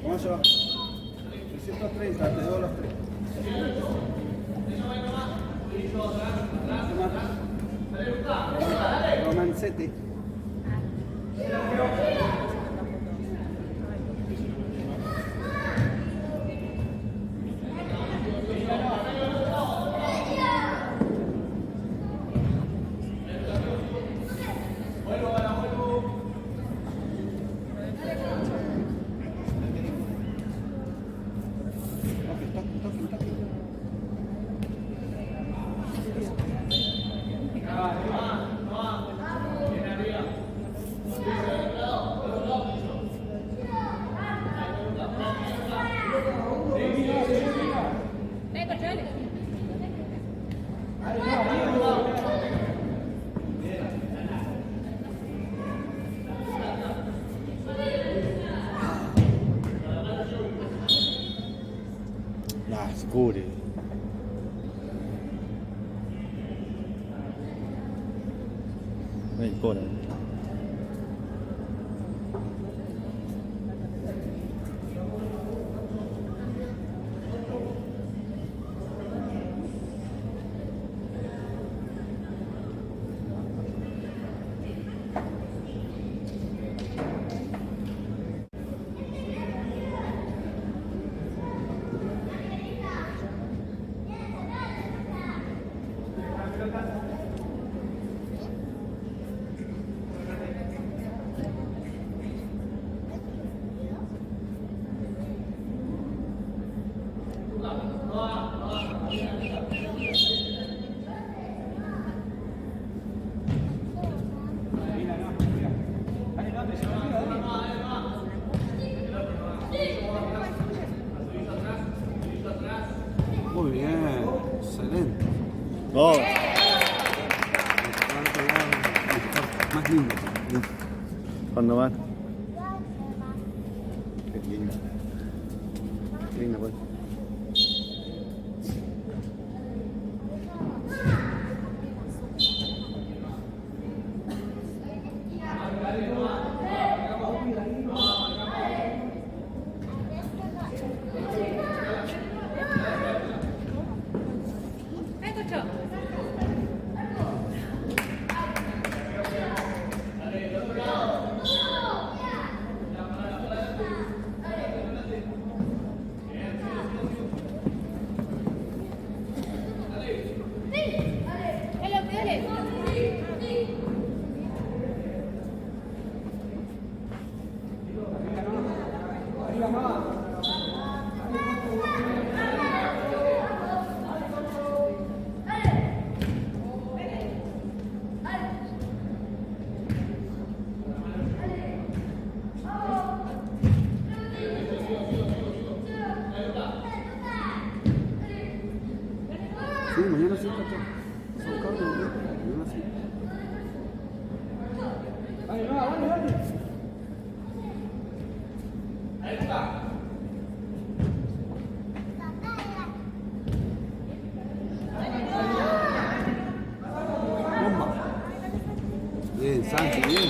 ¿Cómo se va? 330, te doy los tres. Romancetti. Nah, scuri. Ancora. Muy bien, excelente. Oh. Más lindo. ¿Cuándo van? Qué lindo. Qué lindo, pues. Sí, mañana sí, Cacho. Son cabros, ¿no? Mañana sí. Bomba. Bien, Santi, bien.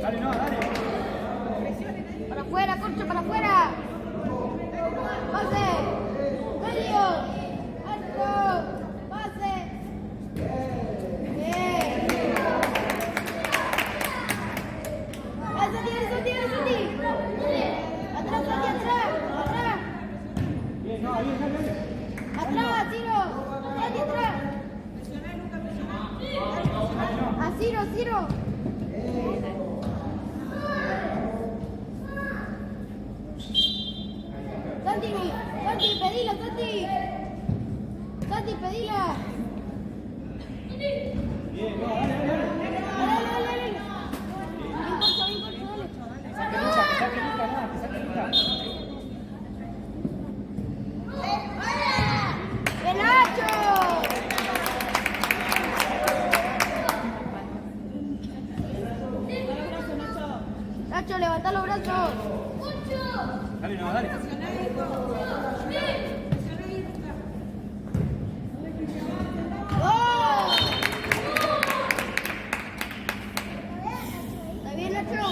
Para afuera, Corcho, para afuera. Pase. Medio. Alto. Pase. Bien. Santi. Atrás, Santi, atrás. Atrás, Ciro. Santi, atrás. A Ciro. Santi, pedila, Santi. Santi, pedila. Dale. Bien corto, dale. ¡El Nacho! Nacho, levanta los brazos. Dale. ¡Oh! ¿Está bien, Nacho?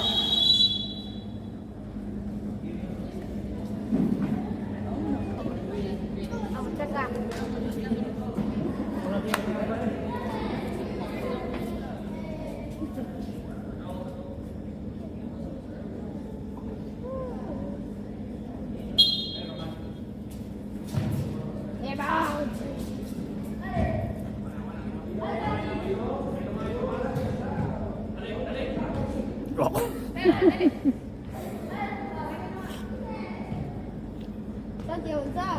Vamos acá. Santi, avanzá.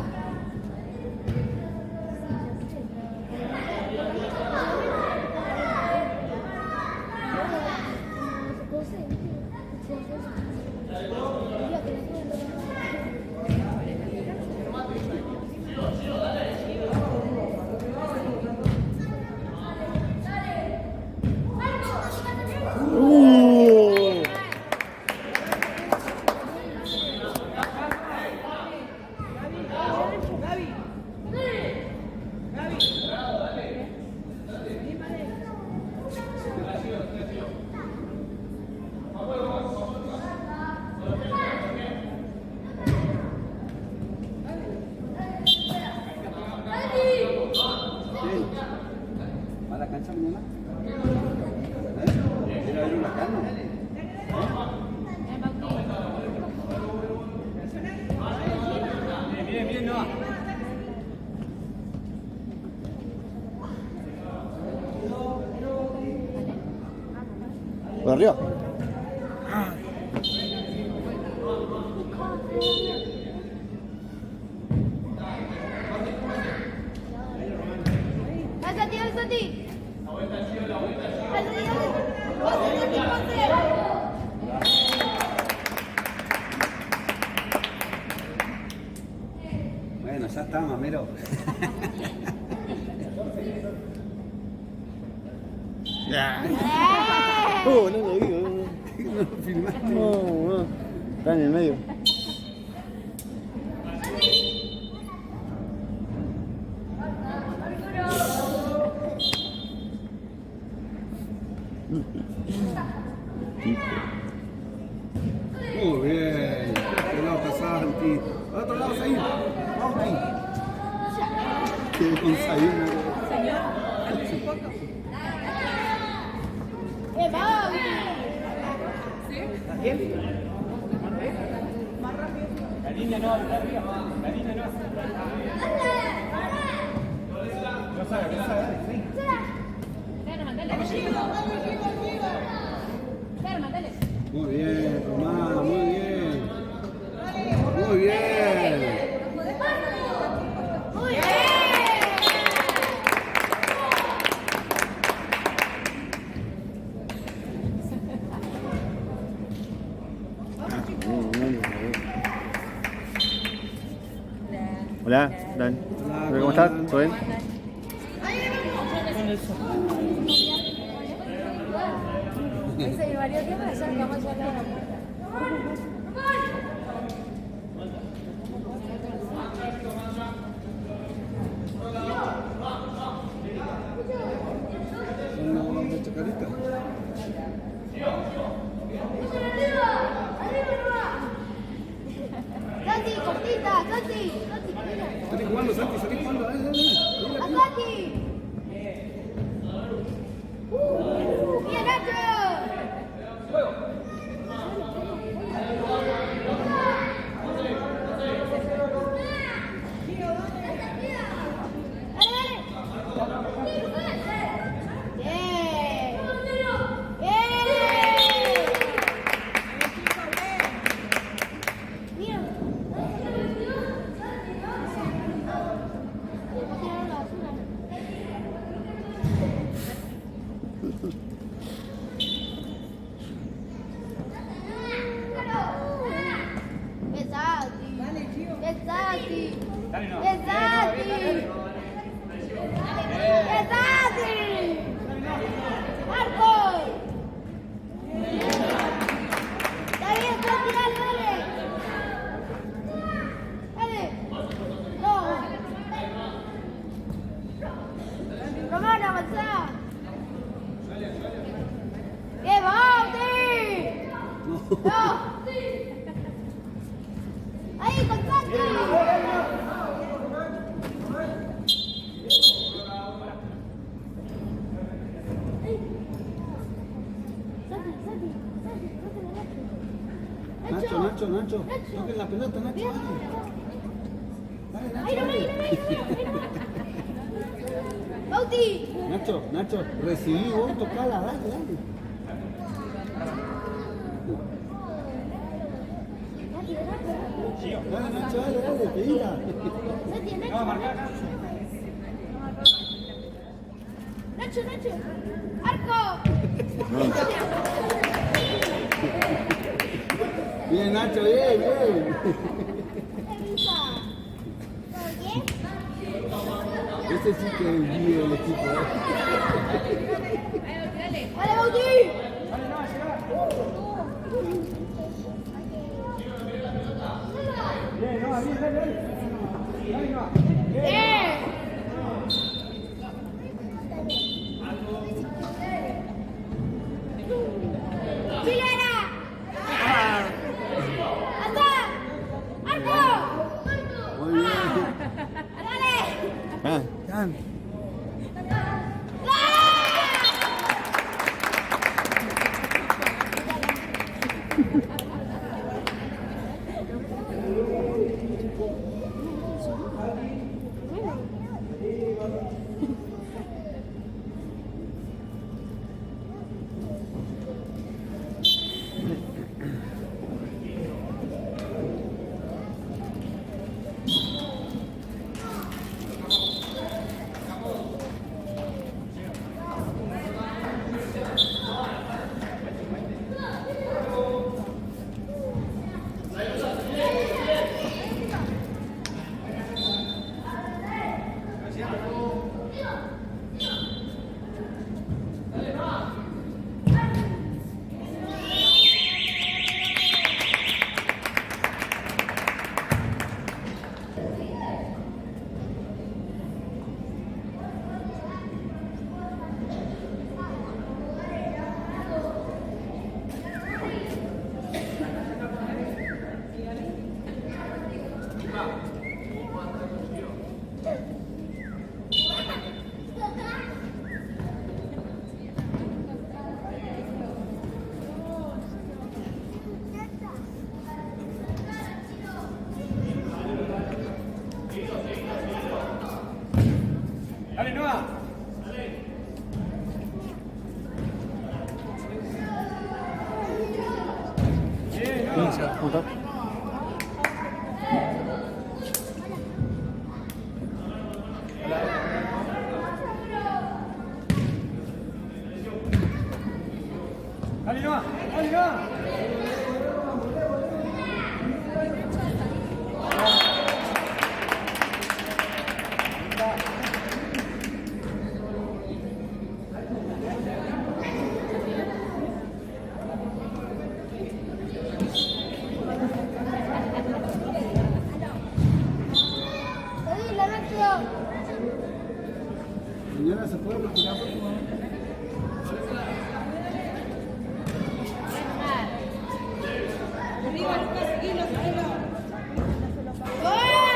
¿Va a la cancha mañana? ¿Ir a ver una carne? Bien, Noah. Por arriba. Santi. Bueno, ya está, mamero. No lo vi. No lo filmaste. No. Está en el medio. Muy bien. Pelota, Santi. Al otro lado, Saín. Bauti. Qué con Saín. La línea no, arriba. La línea no. No sabe. Muy bien, Román, muy bien. Muy bien. Hola, Dan. ¿Cómo estás? ¿Todo bien? Ese llevaría tiempo de hacer que vamos a llegar a la puerta. Son los de Chacarita. Santi, mira. Salí jugando, Santi, salí jugando. Dale, dale, dale. ¡A Santi! ¡Bien, Nacho! Dale, no. ¡Marcos! Está bien, Santi, dale. Dale. No. Romano, avanzá. ¡Qué Bauti! No. Ahí, con Santi. Nacho, toquen la pelota, Nacho. Dale, ¡Ay, no! ¡Bauti! Nacho, recibí vos, tocala, dale. Dale, Nacho, dale, pedila. No, marcar. Nacho, arco. Bien, Nacho, bien. Este sí que es vive el equipo. Dale, Bauti. Bien, no, bien, dale. Dale, no. ¡Chilena! ¡Anda! ¡Arco! Muy bien. ¡Dale! Ah. Dale, Noah. Punto. Dale, Noah. Dale, Noah. Señora, ¿se puede retirar, por favor? ¡Gol!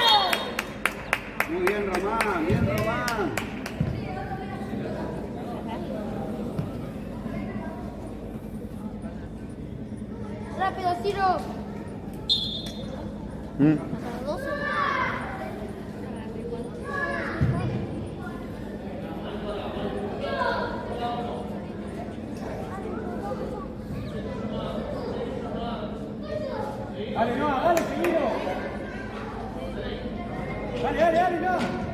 rápido, Ciro. Hasta las 12. Dale, no, dale, seguido. Dale, no.